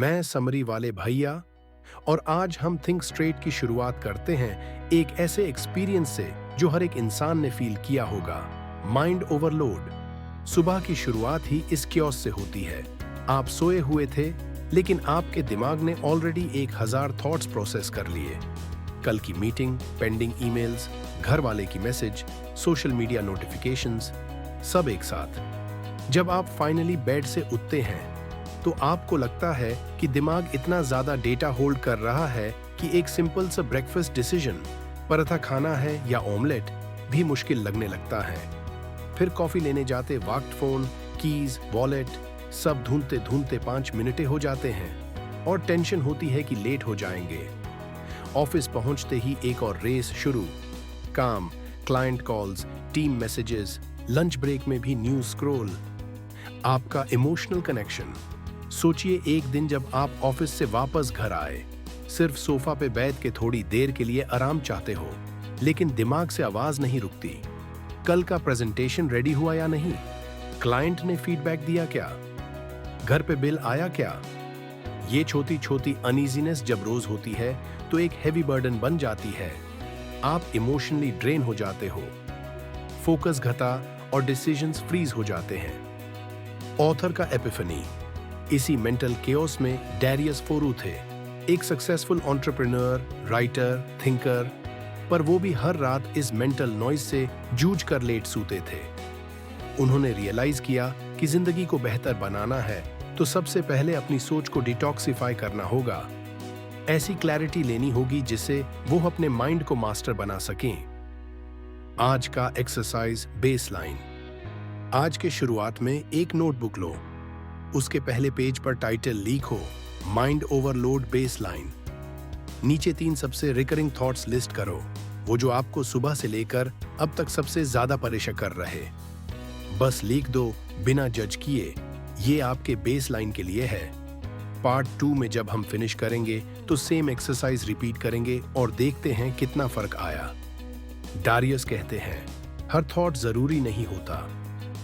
मैं समरी वाले भैया और आज हम थिंक स्ट्रेट की शुरुआत करते हैं एक ऐसे एक्सपीरियंस से जो हर एक इंसान ने फील किया होगा। Mind overload. सुबह की शुरुआत ही इस क्योस से होती है। आप सोए हुए थे लेकिन आपके दिमाग ने ऑलरेडी 1000 थॉट्स प्रोसेस कर लिए। कल की मीटिंग, पेंडिंग ईमेल्स, घर वाले की मैसेज, सोशल मीडिया नोटिफिकेशंस, सब एक साथ। जब आप फाइनली बेड से उठते हैं तो आपको लगता है कि दिमाग इतना ज्यादा डेटा होल्ड कर रहा है कि एक सिंपल सा ब्रेकफास्ट डिसीजन, पराठा खाना है या ऑमलेट, भी मुश्किल लगने लगता है। फिर कॉफी लेने जाते वक्त फोन, कीज, वॉलेट सब ढूंढते ढूंढते 5 मिनटें हो जाते हैं और टेंशन होती है कि लेट हो जाएंगे। ऑफिस पहुंचते ही एक और रेस शुरू। काम, client calls, team messages, lunch break में भी न्यूज स्क्रॉल। आपका इमोशनल कनेक्शन। सोचिए एक दिन जब आप ऑफिस से वापस घर आए, सिर्फ सोफा पे बैठ के थोड़ी देर के लिए आराम चाहते हो, लेकिन दिमाग से आवाज नहीं रुकती। कल का प्रेजेंटेशन रेडी हुआ या नहीं? क्लाइंट ने फीडबैक दिया क्या? घर पे बिल आया क्या? ये छोटी छोटी अनईजीनेस जब रोज होती है तो एक हैवी बर्डन बन जाती है। आप इमोशनली ड्रेन हो जाते हो, फोकस घटा और डिसीजंस फ्रीज हो जाते हैं। ऑथर का एपिफनी। इसी मेंटल केओस में डैरियस फोरू थे, एक सक्सेसफुल एंटरप्रेन्योर, राइटर, थिंकर, पर वो भी हर रात इस मेंटल नॉइज से जूझ कर लेट सूते थे। उन्होंने रियलाइज किया कि जिंदगी को बेहतर बनाना है तो सबसे पहले अपनी सोच को डिटॉक्सिफाई करना होगा। ऐसी क्लैरिटी लेनी होगी जिससे वो अपने माइंड को मास्टर बना सकें। आज का एक्सरसाइज बेसलाइन। आज के शुरुआत में एक नोटबुक लो, उसके पहले पेज पर टाइटल लिखो, माइंड ओवरलोड बेसलाइन। नीचे 3 सबसे रिकरिंग थॉट्स लिस्ट करो, वो जो आपको सुबह से लेकर अब तक सबसे ज्यादा परेशान कर रहे। बस लिख दो बिना जज किए, ये आपके बेसलाइन के लिए है। पार्ट 2 में जब हम फिनिश करेंगे तो सेम एक्सरसाइज रिपीट करेंगे और देखते हैं कितना फर्क आया। डारियस कहते हैं, हर थॉट जरूरी नहीं होता।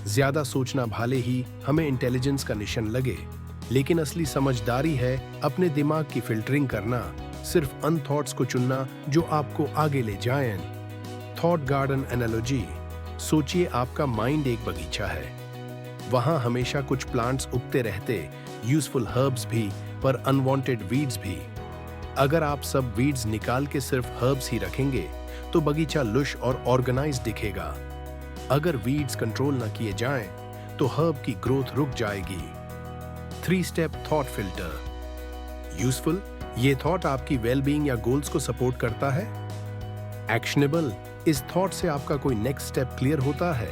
ज्यादा सोचना भले ही हमें इंटेलिजेंस का निशान लगे, लेकिन असली समझदारी है अपने दिमाग की फिल्टरिंग करना, सिर्फ अन थॉट्स को चुनना जो आपको आगे ले जाएं। Thought garden analogy. सोचिए आपका माइंड एक बगीचा है, वहां हमेशा कुछ प्लांट्स उगते रहते, यूजफुल हर्ब्स भी पर अनवांटेड वीड्स भी। अगर आप सब वीड्स निकाल के सिर्फ हर्ब्स ही रखेंगे तो बगीचा लुश और ऑर्गेनाइज दिखेगा। अगर वीड्स कंट्रोल न किए जाएं तो हर्ब की ग्रोथ रुक जाएगी। 3 स्टेप थॉट फिल्टर। यूजफुल, ये थॉट आपकी वेलबीइंग या गोल्स को सपोर्ट करता है। एक्शनेबल, इस थॉट से आपका कोई नेक्स्ट स्टेप क्लियर होता है।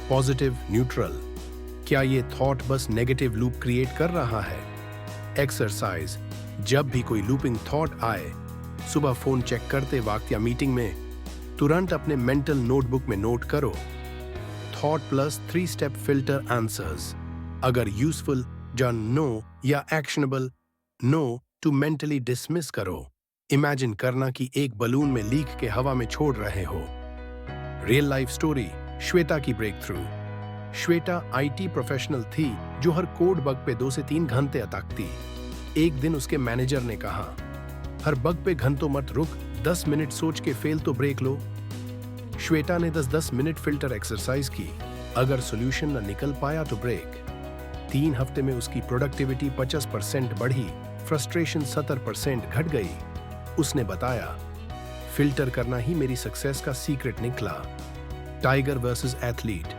पॉजिटिव, न्यूट्रल, क्या ये थॉट बस नेगेटिव लूप क्रिएट कर रहा है। एक्सरसाइज, जब भी कोई लूपिंग थॉट आए, सुबह फोन चेक करते वक्त या मीटिंग में, तुरंत अपने मेंटल नोटबुक में नोट करो, thought plus 3 step filter answers. अगर यूजफुल या नो या actionable no to mentally dismiss करो। इमेजिन करना कि एक बलून में लीक के हवा में छोड़ रहे हो। रियल लाइफ स्टोरी, श्वेता की breakthrough. Shweta IT professional थी जो हर कोड बग पे 2 से 3 घंटे अटकती। एक दिन उसके मैनेजर ने कहा, हर बग पे घंटों मत रुक, 10 मिनट सोच के फेल तो ब्रेक लो। श्वेता ने 10-10 मिनट फिल्टर एक्सरसाइज की, अगर सॉल्यूशन न निकल पाया तो ब्रेक। 3 हफ्ते में उसकी प्रोडक्टिविटी 50% बढ़ी, फ्रस्ट्रेशन 70% घट गई। उसने बताया, फिल्टर करना ही मेरी सक्सेस का सीक्रेट निकला। Tiger versus athlete.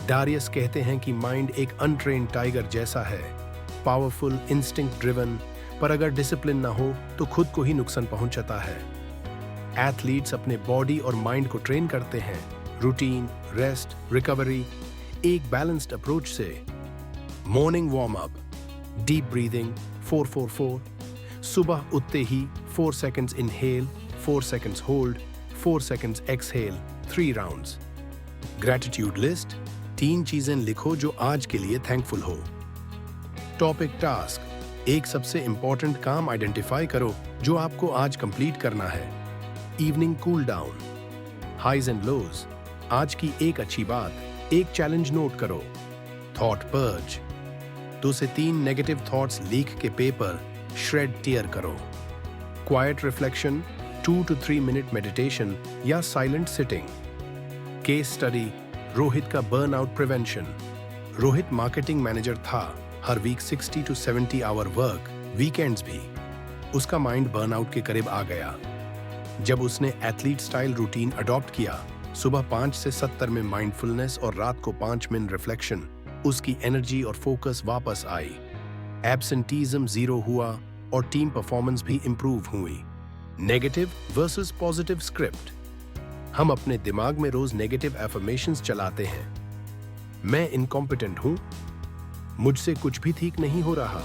डारियस कहते हैं कि माइंड एक अनट्रेन्ड टाइगर जैसा है, पावरफुल, इंस्टिंक्ट ड्रिवन, पर अगर डिसिप्लिन ना हो तो खुद को ही नुकसान पहुंचाता है। एथलीट्स अपने बॉडी और माइंड को ट्रेन करते हैं, रूटीन, रेस्ट, रिकवरी, एक बैलेंस्ड अप्रोच से। Morning warm up, deep breathing 4-4-4। सुबह उठते ही 4 seconds inhale, 4 seconds hold, 4 seconds exhale, 3 rounds. Gratitude list, 3 चीजें लिखो जो आज के लिए थैंकफुल हो। टॉपिक टास्क, एक सबसे इंपॉर्टेंट काम आइडेंटिफाई करो जो आपको आज कंप्लीट करना है। Evening cool down, highs and lows, आज की एक अच्छी बात, एक चैलेंज नोट करो। थॉट पर्ज, 2 से 3 नेगेटिव थॉट्स लीक के पेपर श्रेड टीयर करो। Quiet reflection, 2 to 3 minute meditation या silent sitting. Case study, Rohit का burnout prevention. Rohit marketing manager था, हर week 60 to 70 hour work, weekends भी। उसका माइंड बर्नआउट के करीब आ गया। जब उसने एथलीट स्टाइल रूटीन अडॉप्ट किया, सुबह 5 से 70 में माइंडफुलनेस और रात को 5 मिनट रिफ्लेक्शन, उसकी एनर्जी और फोकस वापस आई। एब्सेंटीज्म 0 हुआ और टीम परफॉर्मेंस भी इंप्रूव हुई। Negative versus positive script. हम अपने दिमाग में रोज नेगेटिव एफर्मेशंस चलाते हैं। मैं इनकॉम्पिटेंट हूं, मुझसे कुछ भी ठीक नहीं हो रहा।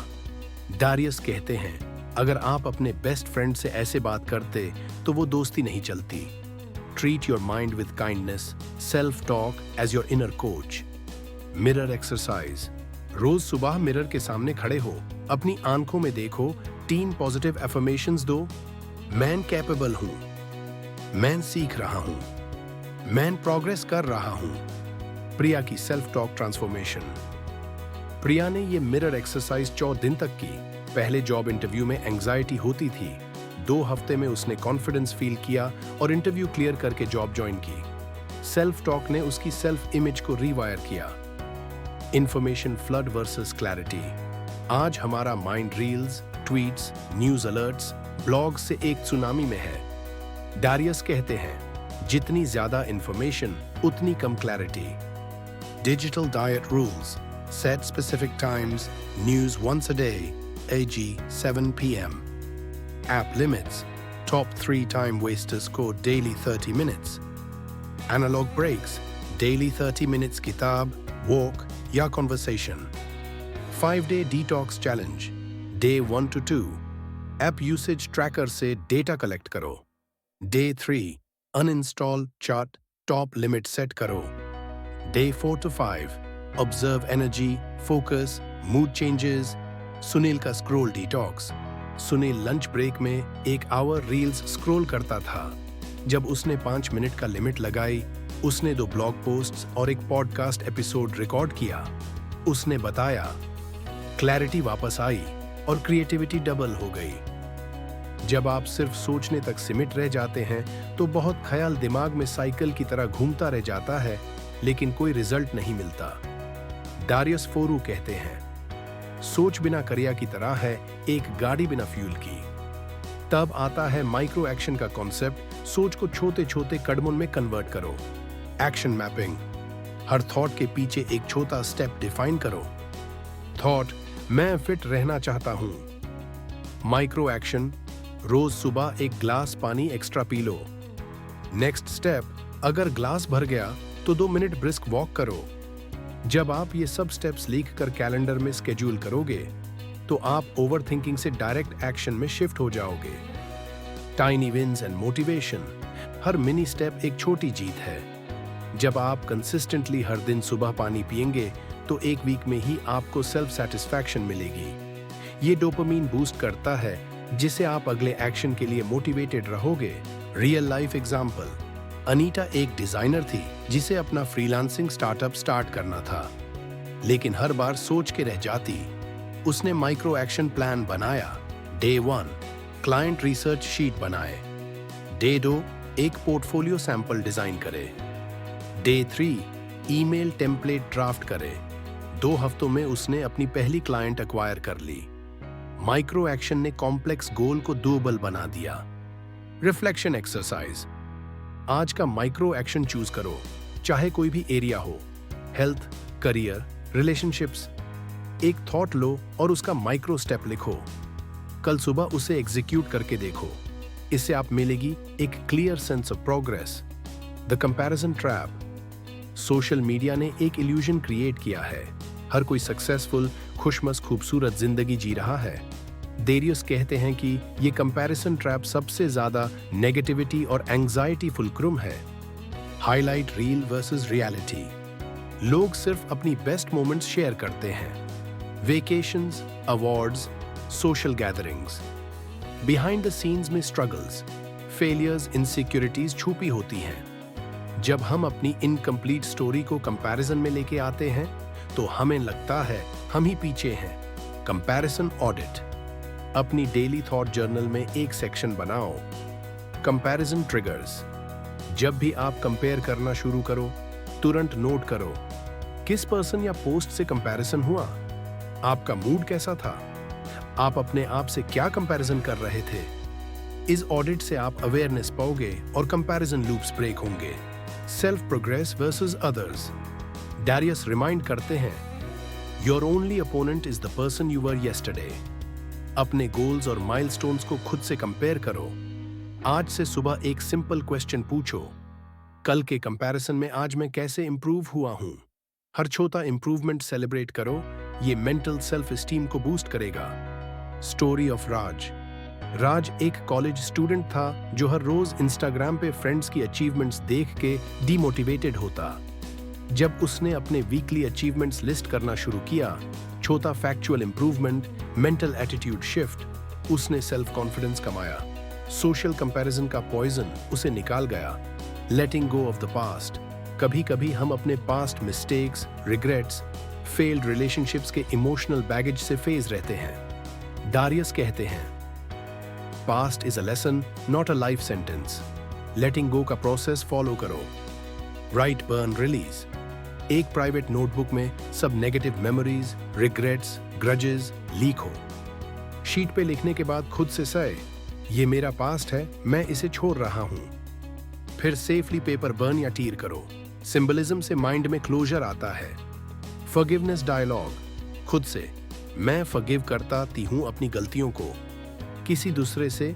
डारियस कहते हैं, अगर आप अपने बेस्ट फ्रेंड से ऐसे बात करते तो वो दोस्ती नहीं चलती। Treat your mind with kindness, self talk as your inner coach. Mirror exercise. रोज सुबह मिरर के सामने खड़े हो, अपनी आंखों में देखो, 3 पॉजिटिव एफर्मेशंस दो। मैं कैपेबल हूं, मैं सीख रहा हूं, मैं प्रोग्रेस कर रहा हूं। प्रिया की सेल्फ टॉक ट्रांसफॉर्मेशन। प्रिया ने ये मिरर एक्सरसाइज 14 दिन तक की। पहले जॉब इंटरव्यू में एंजाइटी होती थी। 2 हफ्ते में उसने कॉन्फिडेंस फील किया और इंटरव्यू क्लियर करके जॉब ज्वाइन की। सेल्फ टॉक ने उसकी सेल्फ इमेज को रीवायर किया। Information flood versus clarity. आज हमारा mind reels, tweets, news alerts, blogs से एक सुनामी में है। डारियस कहते हैं, जितनी ज्यादा इंफॉर्मेशन उतनी कम clarity. Digital diet rules. Set specific times, news once a day, AG 7 p.m. App limits. Top 3 time wasters score daily 30 minutes. Analog breaks. Daily 30 minutes kitab, walk या conversation. 5-day detox challenge. Day 1 to 2. App usage tracker से data collect करो. Day 3. Uninstall chart, top limit set करो. Day 4 to 5. Observe energy, focus, mood changes. Sunil का scroll detox. Sunil lunch break में 1 our reels scroll करता था। जब उसने 5 minute का लिमिट लगाई, उसने 2 ब्लॉग पोस्ट्स और एक पॉडकास्ट एपिसोड रिकॉर्ड किया। उसने बताया, क्लैरिटी वापस आई और क्रिएटिविटी डबल हो गई। जब आप सिर्फ सोचने तक सिमट रह जाते हैं तो बहुत ख्याल दिमाग में साइकिल की तरह घूमता रह जाता है, लेकिन कोई रिजल्ट नहीं मिलता। डारियस फोरू कहते हैं, सोच बिना करिया की तरह है एक गाड़ी बिना फ्यूल की। तब आता है माइक्रो एक्शन का कॉन्सेप्ट। सोच को छोटे छोटे कदमों में कन्वर्ट करो। Action mapping. हर थॉट के पीछे एक छोटा स्टेप डिफाइन करो। थॉट, मैं फिट रहना चाहता हूं। माइक्रो एक्शन, रोज सुबह 1 ग्लास पानी extra P low. Next step, अगर ग्लास भर गया तो 2 मिनट ब्रिस्क वॉक करो। जब आप ये सब स्टेप्स लिख कर कैलेंडर में स्केड्यूल करोगे तो आप ओवर थिंकिंग से डायरेक्ट एक्शन में शिफ्ट हो जाओगे। Tiny wins and motivation. Her mini step एक छोटी जीत है। जब आप कंसिस्टेंटली हर दिन सुबह पानी पिएंगे तो 1 वीक में ही आपको सेल्फ सेटिस्फैक्शन मिलेगी। ये डोपामीन बूस्ट करता है, जिससे आप अगले एक्शन के लिए मोटिवेटेड रहोगे। Real life example. अनीता एक डिजाइनर थी जिसे अपना फ्रीलांसिंग स्टार्टअप स्टार्ट करना था, लेकिन हर बार सोच के रह जाती। उसने माइक्रो एक्शन प्लान बनाया। Day 1, क्लाइंट रिसर्च शीट बनाए। Day 2, एक पोर्टफोलियो सैंपल डिजाइन करे। Day 3, ईमेल टेम्पलेट ड्राफ्ट करे। 2 हफ्तों में उसने अपनी पहली क्लाइंट एक्वायर कर ली। माइक्रो एक्शन ने कॉम्प्लेक्स गोल को डूएबल बना दिया। Reflection exercise. आज का माइक्रो एक्शन चूज करो, चाहे कोई भी एरिया हो, हेल्थ, करियर, रिलेशनशिप्स। एक थॉट लो और उसका माइक्रो स्टेप लिखो। कल सुबह उसे एग्जीक्यूट करके देखो। इससे आप मिलेगी एक clear sense of progress. The comparison trap. Social media ने एक इल्यूजन क्रिएट किया है। हर कोई सक्सेसफुल, खुशमस, खूबसूरत जिंदगी जी रहा है। डेरियस कहते हैं कि ये कंपैरिजन ट्रैप सबसे ज्यादा नेगेटिविटी और एंजाइटी फुलक्रुम है। Highlight reel versus reality. लोग सिर्फ अपनी बेस्ट मोमेंट्स शेयर करते हैं। Vacations, awards, social gatherings. Behind the scenes में स्ट्रगल्स, फेलियर्स, इनसिक्योरिटीज छुपी होती हैं। जब हम अपनी इनकम्प्लीट स्टोरी को कंपैरिजन में लेके आते हैं तो हमें लगता है हम ही पीछे हैं। Comparison audit. अपनी डेली थॉट जर्नल में एक सेक्शन बनाओ, कंपैरिजन ट्रिगर्स। जब भी आप कंपेयर करना शुरू करो, तुरंत नोट करो किस पर्सन या पोस्ट से कंपैरिजन हुआ, आपका मूड कैसा था, आप अपने आप से क्या कंपैरिजन कर रहे थे। इस ऑडिट से आप अवेयरनेस पाओगे और कंपैरिजन लूप्स ब्रेक होंगे। Self progress versus others. Darius remind करते हैं, your only opponent is the person you were yesterday. अपने गोल्स और माइलस्टोन्स को खुद से कंपेयर करो। आज से सुबह एक सिंपल क्वेश्चन पूछो, कल के कंपैरिजन में आज मैं कैसे इंप्रूव हुआ हूं। हर छोटा इंप्रूवमेंट सेलिब्रेट करो, ये मेंटल सेल्फ एस्टीम को बूस्ट करेगा। स्टोरी ऑफ राज। राज एक कॉलेज स्टूडेंट था जो हर रोज इंस्टाग्राम पे फ्रेंड्स की अचीवमेंट्स देख के डीमोटिवेटेड होता। जब उसने अपने वीकली अचीवमेंट्स लिस्ट करना शुरू किया, छोटा factual improvement, mental attitude shift, उसने सेल्फ कॉन्फिडेंस कमाया। सोशल कंपैरिजन का पॉइजन उसे निकाल गया। Letting go of the past. कभी कभी हम अपने past mistakes, regrets, failed relationships के इमोशनल बैगेज से फेज रहते हैं। डारियस कहते हैं, past is a lesson, not a life sentence. Letting go का प्रोसेस फॉलो करो। Write, burn, release. एक प्राइवेट नोटबुक में सब नेगेटिव मेमोरीज, रिग्रेट्स, ग्रजेस लिखो। शीट पे लिखने के बाद खुद से सहे, ये मेरा पास्ट है, मैं इसे छोड़ रहा हूं। फिर सेफली पेपर बर्न या टीर करो। सिंबलिज्म से माइंड में क्लोजर आता है। Forgiveness dialogue. खुद से, मैं फॉरगिव करता ती हूं अपनी गलतियों को। किसी दूसरे से,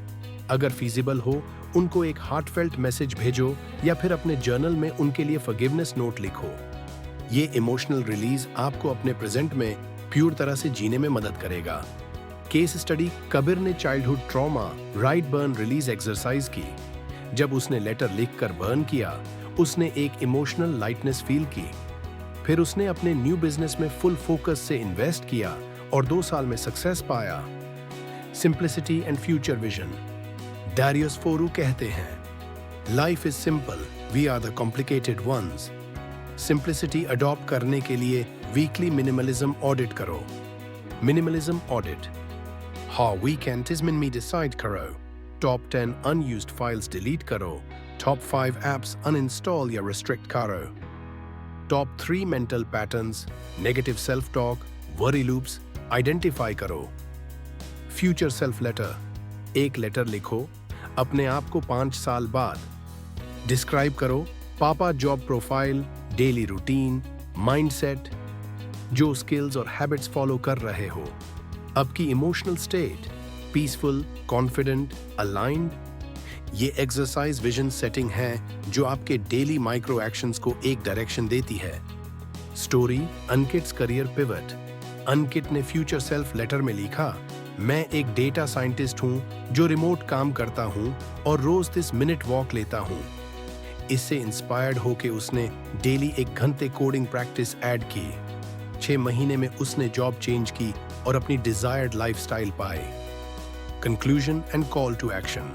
अगर फीजिबल हो, उनको एक हार्टफेल्ट मैसेज भेजो या फिर अपने जर्नल में उनके लिए फॉरगिवनेस नोट लिखो। ये इमोशनल रिलीज आपको अपने प्रेजेंट में प्योर तरह से जीने में मदद करेगा। केस स्टडी, कबीर ने childhood trauma right burn release exercise की। जब उसने लेटर लिखकर बर्न किया, उसने एक इमोशनल लाइटनेस फील की। फिर उसने अपने न्यू बिजनेस में फुल फोकस से इन्वेस्ट किया और 2 साल में सक्सेस पाया। Simplicity and future vision. Darius Foroux कहते हैं, life is simple, we are the complicated ones. Simplicity adopt करने के लिए वीकली मिनिमलिज्म ऑडिट करो। Minimalism audit. How weekend is min me decide करो। टॉप 10 अनयूज्ड फाइल्स डिलीट करो। Top 5 apps uninstall या restrict करो। Top 3 mental patterns, negative self talk, worry loops identify करो। Future self letter. एक letter लिखो अपने आप को 5 साल बाद। डिस्क्राइब करो पापा job profile, daily routine, mindset, जो स्किल्स और हैबिट्स फॉलो कर रहे हो। अब की emotional state, peaceful, confident, aligned. ये एक्सरसाइज विजन सेटिंग है जो आपके डेली माइक्रो एक्शंस को एक डायरेक्शन देती है। Story, Ankit's career pivot. Ankit ने फ्यूचर सेल्फ लेटर में लिखा, मैं एक डेटा साइंटिस्ट हूं जो रिमोट काम करता हूं और रोज 30 मिनट वॉक लेता हूं। इससे इंस्पायर्ड होके उसने डेली 1 घंटे कोडिंग प्रैक्टिस ऐड की। 6 महीने में उसने जॉब चेंज की और अपनी डिजायर्ड लाइफस्टाइल पाई। Conclusion and call to action.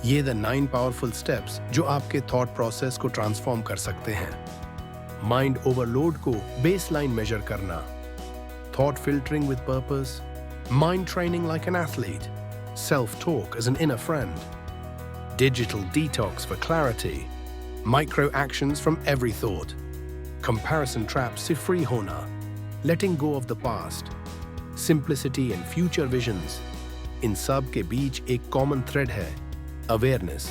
ये द 9 पावरफुल स्टेप्स जो आपके थॉट प्रोसेस को ट्रांसफॉर्म कर सकते हैं। माइंड ओवरलोड को बेसलाइन मेजर करना। Thought filtering with purpose. Mind training like an athlete. Self talk as an inner friend. Digital detox for clarity. Micro actions from every thought. Comparison traps से free होना। Letting go of the past. Simplicity and future visions. इन सब के बीच एक common thread है, awareness.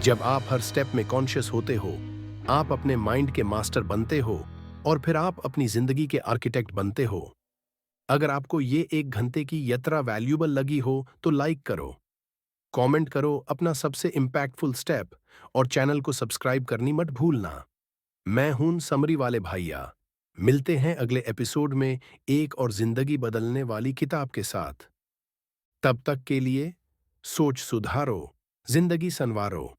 जब आप हर step में conscious होते हो, आप अपने माइंड के मास्टर बनते हो और फिर आप अपनी जिंदगी के आर्किटेक्ट बनते हो। अगर आपको ये 1 घंटे की यात्रा वैल्यूबल लगी हो तो लाइक करो, कमेंट करो अपना सबसे इम्पैक्टफुल स्टेप और चैनल को सब्सक्राइब करनी मत भूलना। मैं हूं समरी वाले भैया। मिलते हैं अगले एपिसोड में एक और जिंदगी बदलने वाली किताब के साथ। तब तक के लिए सोच सुधारो, जिंदगी संवारो।